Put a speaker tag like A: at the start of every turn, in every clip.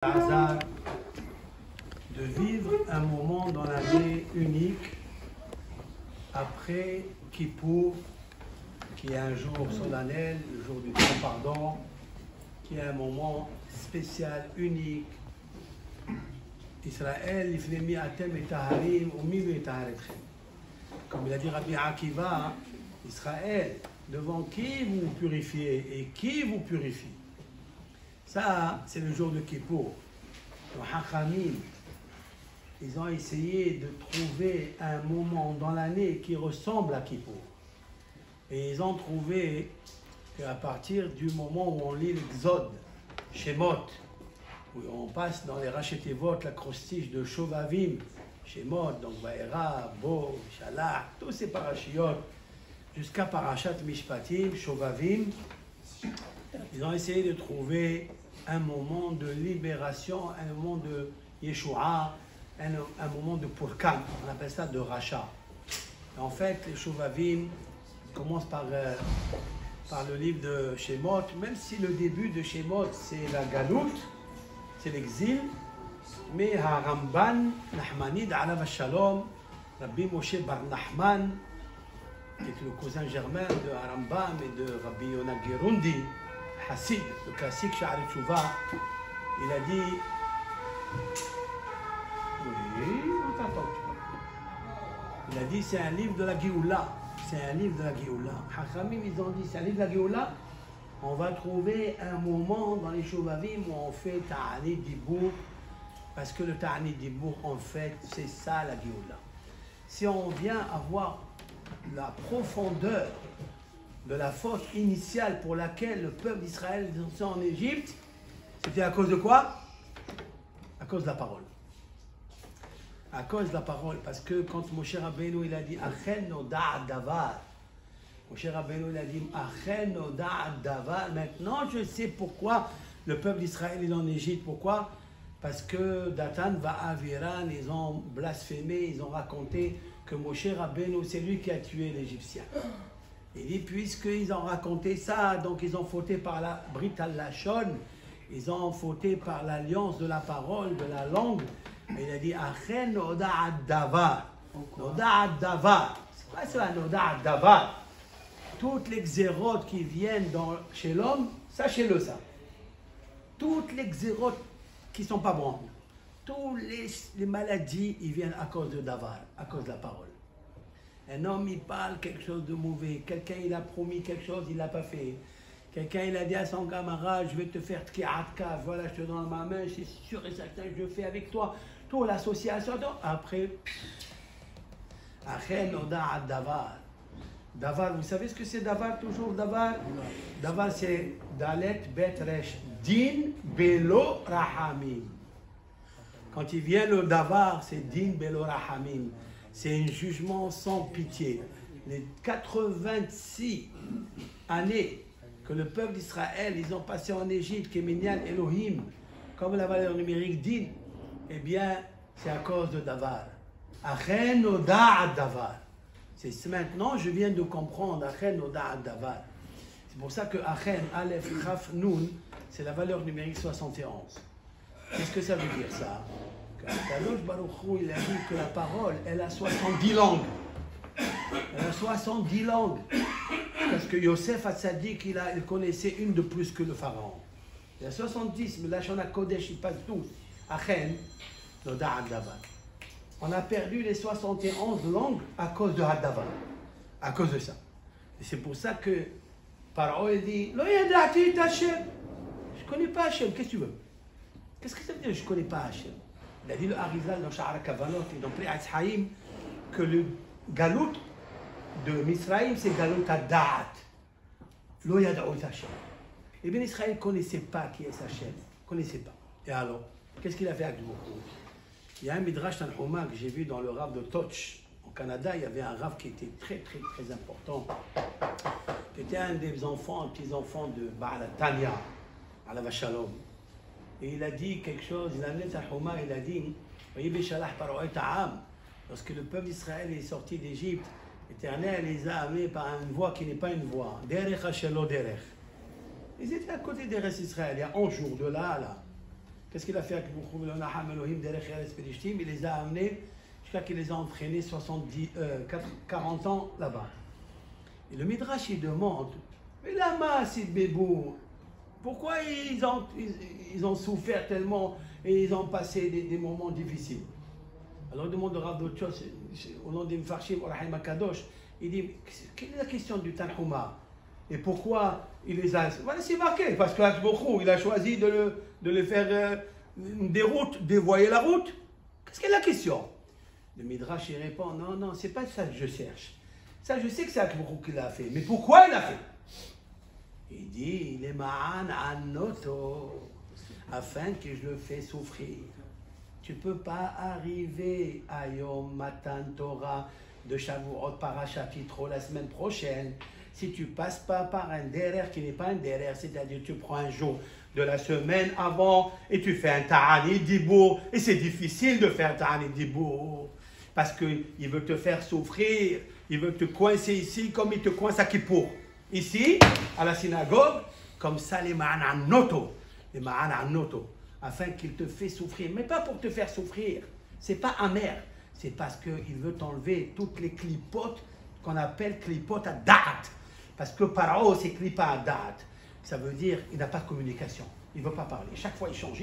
A: Hasard de vivre un moment dans l'année unique après Kippour, qui est un jour solennel, le jour du grand pardon, qui est un moment spécial, unique. Israël, Ifnemi Atem et Taharim, Omilu et Taharetchem. Comme il a dit Rabbi Akiva, Israël, devant qui vous vous purifiez et qui vous purifie. Ça, c'est le jour de Kippour. Les Hachamim, ils ont essayé de trouver un moment dans l'année qui ressemble à Kippour. Et ils ont trouvé qu'à partir du moment où on lit l'Exode, Shemot, où on passe dans les Rachetevot, l'acrostiche de Shovavim, Shemot, donc Vaera, Bo, Shalach, tous ces parachiotes, jusqu'à Parashat Mishpatim, Shovavim, ils ont essayé de trouver un moment de libération, un moment de Yeshua, un moment de Purkan, on appelle ça de rachat. Et en fait, les Shovavim commencent par le livre de Shemot, même si le début de Shemot c'est la Galout, c'est l'exil, mais Haramban, Nahmanid, Alav Shalom, Rabbi Moshe Bar Nahman, qui est le cousin germain de Harambam et de Rabbi Yonah Gerundi, Hassid, le classique Sha'ar Tshuva, il a dit, il a dit c'est un livre de la Géoula, c'est un livre de la Géoula. Hachamim, ils ont dit c'est un livre de la Géoula, on va trouver un moment dans les Shovavim où on fait Ta'anit Dibour, parce que le Ta'anit Dibour, en fait, c'est ça la Géoula. Si on vient avoir la profondeur de la faute initiale pour laquelle le peuple d'Israël est sorti en Égypte, c'était à cause de quoi? À cause de la parole. À cause de la parole, parce que quand Moshe Rabbeinu il a dit Achen noda'at davar, Moshe Rabbeinu il a dit Achen noda'at davar, maintenant je sais pourquoi le peuple d'Israël est en Égypte. Pourquoi? Parce que Datan va Aviran, ils ont blasphémé, ils ont raconté que Moshe Rabbeinu c'est lui qui a tué l'Égyptien. Il dit, puisqu'ils ont raconté ça, donc ils ont fauté par la Brit al-Lachon, ils ont fauté par l'alliance de la parole, de la langue. Et il a dit, Achen noda'at davar. Noda'at davar. C'est quoi ça, noda'at davar? Toutes les xérotes qui viennent chez l'homme, sachez-le ça. Toutes les xérotes qui ne sont pas bonnes, toutes les maladies, ils viennent à cause de davar, à cause de la parole. Un homme, il parle quelque chose de mauvais. Quelqu'un, il a promis quelque chose, il ne l'a pas fait. Quelqu'un, il a dit à son camarade, je vais te faire tki'atka, voilà, je te donne ma main, c'est sûr et certain, je le fais avec toi. Toi, l'association, après, Achen noda'at davar. Davar, vous savez ce que c'est davar, toujours davar? Davar, c'est Dalet Bet Resh, Din Belo Rahamim. Quand il vient le davar, c'est Din Belo Rahamim. C'est un jugement sans pitié. Les 86 années que le peuple d'Israël, ils ont passé en Égypte, Keminyan Elohim, comme la valeur numérique din, eh bien, c'est à cause de davar. Achen noda'at davar. C'est maintenant, je viens de comprendre, Achen noda'at davar. C'est pour ça que Achen, Aleph, Chaf, Nun, c'est la valeur numérique 71. Qu'est-ce que ça veut dire ça? Kadosh Baruch Hu, il a dit que la parole, elle a 70 langues. Elle a 70 langues. Parce que Yosef Hatzadik, il connaissait une de plus que le pharaon. Il a 70, mais la Shana Kodesh, il passe tous. Achen, noda'at davar. On a perdu les 71 langues à cause de Hadavar. À cause de ça. Et c'est pour ça que Pharaon dit Lo yada'ti Hashem. Je ne connais pas Hashem, qu'est-ce que tu veux? Qu'est-ce que ça veut dire je ne connais pas Hashem? Il a dit le Harizal dans Sha'ar HaKavanot et dans Pri'at Chaim que le Galout de Misraïm c'est Galout Ad-Da'at. Lo yada'u Hashem. Et bien Israël ne connaissait pas qui est Hashem. Ne connaissait pas. Et alors, qu'est-ce qu'il a fait avec beaucoup? Il y a un Midrash Tanhuma que j'ai vu dans le Rav de Toch. Au Canada, il y avait un Rav qui était très très très important. Qui était un des enfants, petits-enfants de Baal Tanya, Alav Shalom. Et il a dit quelque chose, il a amené Tanhuma, il a dit lorsque le peuple d'Israël est sorti d'Égypte, l'Éternel les a amenés par une voie qui n'est pas une voie. Derech Hashelo Derech. Ils étaient à côté des restes d'Israël, il y a 11 jours de là à là. Qu'est-ce qu'il a fait avec Elohim derrière Eretz Pelishtim? Il les a amenés jusqu'à qu'il les a entraînés 40 ans là-bas. Et le Midrash, il demande, mais là-bas, c'est Bébou, pourquoi ils ont souffert tellement et ils ont passé des moments difficiles? Alors il demande le Rav d'autre chose, au nom des Mfarshim, au Rahim Akadosh, il dit, quelle est la question du Tanhuma? Et pourquoi il les a... Voilà, c'est marqué, parce qu'Akbochou, il a choisi de le faire dévoyer la route. Qu'est-ce qu'est la question? Le Midrash, il répond, non, c'est pas ça que je cherche. Ça, je sais que c'est Akbochou qui l'a fait, mais pourquoi il l'a fait? Il dit, il est ma'an anoto, afin que je le fais souffrir. Tu ne peux pas arriver à Yom Matan Torah de Shavuot Parashat Yitro la semaine prochaine si tu ne passes pas par un derer qui n'est pas un derer, c'est-à-dire tu prends un jour de la semaine avant et tu fais un Ta'anit Dibour. Et c'est difficile de faire Ta'anit Dibour parce qu'il veut te faire souffrir, il veut te coincer ici comme il te coince à Kippour. Ici, à la synagogue, comme ça les Ma'ananoto, afin qu'il te fait souffrir, mais pas pour te faire souffrir, c'est pas amer, c'est parce qu'il veut t'enlever toutes les clipotes qu'on appelle clipotes à date, parce que Paro c'est clipa à date, ça veut dire il n'a pas de communication, il ne veut pas parler, chaque fois il change,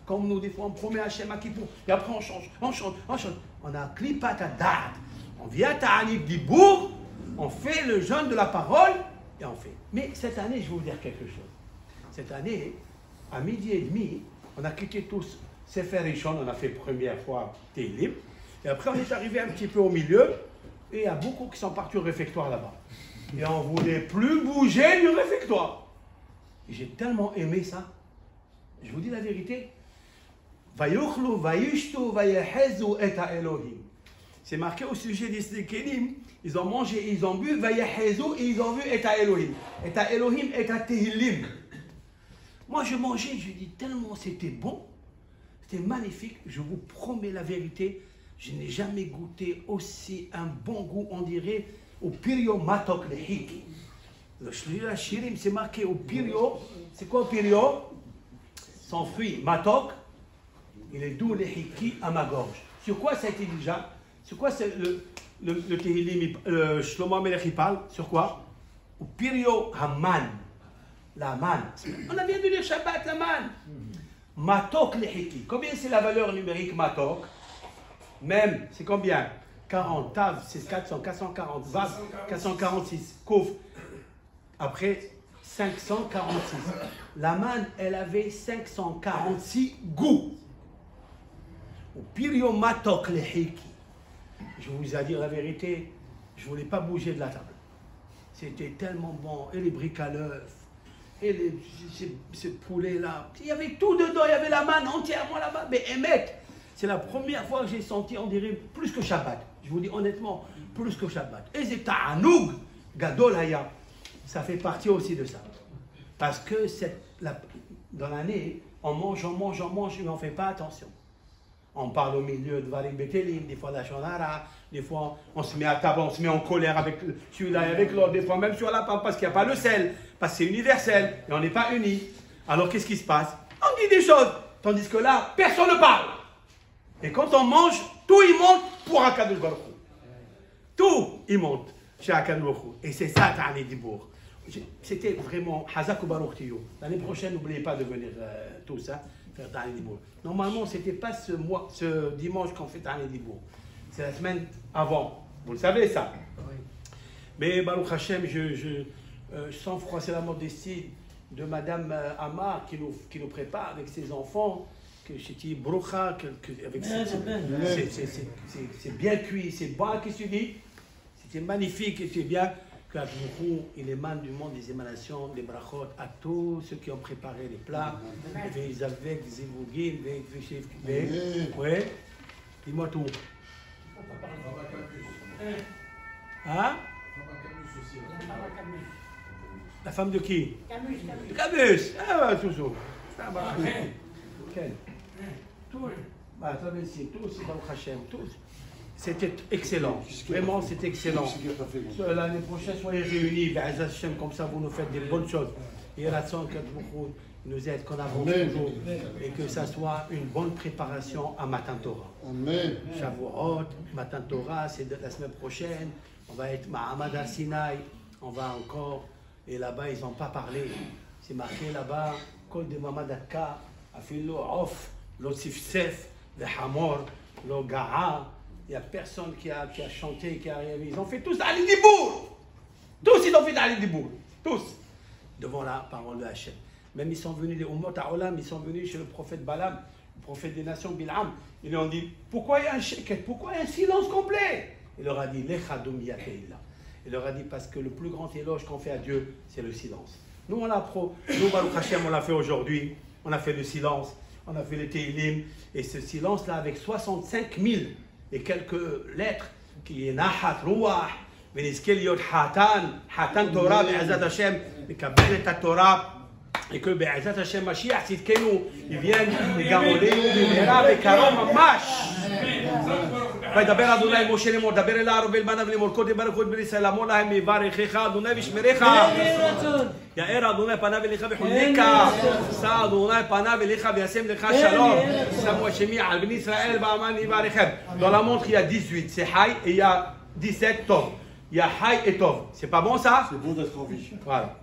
A: comme nous des fois on promet Hachem à Kippour, et après on change, on a clipa à date, on vient à Ta'anit Dibour, on fait le jeûne de la parole, et on fait. Mais cette année, je vais vous dire quelque chose, cette année, à 12h30, on a cliqué tous Sefer Rishon, on a fait première fois Tehillim, et après on est arrivé un petit peu au milieu, et il y a beaucoup qui sont partis au réfectoire là-bas. Et on ne voulait plus bouger du réfectoire. Et j'ai tellement aimé ça. Je vous dis la vérité. Vayuchlu, vayushtu, vayehezu et Elohim. C'est marqué au sujet des Kelim, ils ont mangé, ils ont bu, vayehezu, et ils ont vu et Elohim. Et Elohim et Tehillim. Moi, je mangeais, je dis tellement c'était bon, c'était magnifique. Je vous promets la vérité, je n'ai jamais goûté aussi un bon goût, on dirait, au pirio matok le hiki. Le shlila shirim, c'est marqué au pirio. C'est quoi au pirio? Sans fruit, matok, il est doux le hiki à ma gorge. Sur quoi ça a été déjà? Sur quoi c'est le Tehillim, Shlomo Amelech il parle? Sur quoi? Au pirio haman. La manne. On a bien de lire Shabbat, la manne. Matok lehiki. Combien c'est la valeur numérique matok? Même, c'est combien? 40. Tav, c'est 400, 440. Vav, 446. Kouf. Après, 546. La manne, elle avait 546 goûts. Au pirio matok lehiki. Je vous ai dit la vérité, je ne voulais pas bouger de la table. C'était tellement bon. Et les briques à l'œuf. Et ces poulets-là, il y avait tout dedans, il y avait la manne entièrement là-bas. Mais Emet, c'est la première fois que j'ai senti, on dirait, plus que Shabbat. Je vous dis honnêtement, plus que Shabbat. Et c'est Ta'anoug, Gadolaya. Ça fait partie aussi de ça. Parce que dans l'année, on mange, mais on ne fait pas attention. On parle au milieu de Varim Betelim, des fois la Shonara, des fois on se met à table, on se met en colère avec celui-là et avec l'autre, des fois même sur la table parce qu'il n'y a pas le sel, parce que c'est universel et on n'est pas unis. Alors qu'est-ce qui se passe? On dit des choses, tandis que là, personne ne parle. Et quand on mange, tout il monte pour Akadosh Baruch Hu. Tout il monte chez Akadosh Baruch Hu. Et c'est ça, Ta'anit Dibour. C'était vraiment Hazak ou Baruch Tiyo. L'année prochaine, n'oubliez pas de venir tout ça. Faire Ta'anit Dibour. Normalement, ce n'était pas ce dimanche qu'on fait Ta'anit Dibour. C'est la semaine avant. Vous le savez, ça. Oui. Mais Baruch Hashem, je sens froisser la modestie de Madame Amar qui nous prépare avec ses enfants. Que j'ai Brocha, avec c'est bien cuit, c'est bon, qu'est-ce que tu dis? C'était magnifique et c'est bien. Que il émane du monde des émanations, des brachot à tous ceux qui ont préparé les plats, les avec Zivugin, oui, dis-moi tout. Hein? La femme de qui? Camus. Ah, tout ça. Quel? Tout. Tous, Baruch Hashem, tous. C'était excellent. Vraiment, c'était excellent. L'année prochaine, soyez réunis, comme ça, vous nous faites des bonnes choses. Et nous aide, qu'on avance toujours, et que ça soit une bonne préparation à Matan Torah.
B: Amen.
A: Shavuot, Matan Torah, c'est de la semaine prochaine. On va être Mahamad al-Sinaï, on va encore, et là-bas ils n'ont pas parlé. C'est marqué là-bas, Kol de Mahamad al-Ka, Afilo Off, Lo Sifsef, le Hamor, le Ga'a. Il n'y a personne qui a chanté, qui a réalisé. Ils ont fait tous Ali Dibour. Tous, ils ont fait Ali Dibour. Tous. Devant la parole de Hachem. Même ils sont venus, les Ummot Ha'olam, ils sont venus chez le prophète Balaam, le prophète des nations Bil'am. Ils lui ont dit, pourquoi il y a un sheket? Pourquoi il y a un silence complet? Il leur a dit, Lechadum Yateillah. Il leur a dit, parce que le plus grand éloge qu'on fait à Dieu, c'est le silence. Nous, nous, Baruch Hashem, on l'a fait aujourd'hui. On a fait le silence, on a fait le Teilim. Et ce silence-là, avec 65 000 et quelques lettres, qui est Nahat, Ruach, Veniskel Yod Hatan Torah, Be'ezat Hashem, Mekabel et Torah. Et que Be'ezat Hashem Mashiach, Tzidkenu, ils viennent, les Gamolim, les Mera, les Karom, Mash. וידבר אדוני משה לאמור, דבר אל אהרון ואל בניו לאמור, כה תברכו את בני ישראל, אמור להם יברכך אדוני וישמרך. יאר אדוני פניו אליך ויחונקך, שא אדוני פניו אליך וישם לך שלום. שמו השמי על בני ישראל ואמן יברכם. Dans la montre, il y a 18, c'est Haï, et il y a 17, Tov. Il y a Haï et Tov. C'est pas bon ça?
B: C'est bon d'être en vie.
A: Voilà.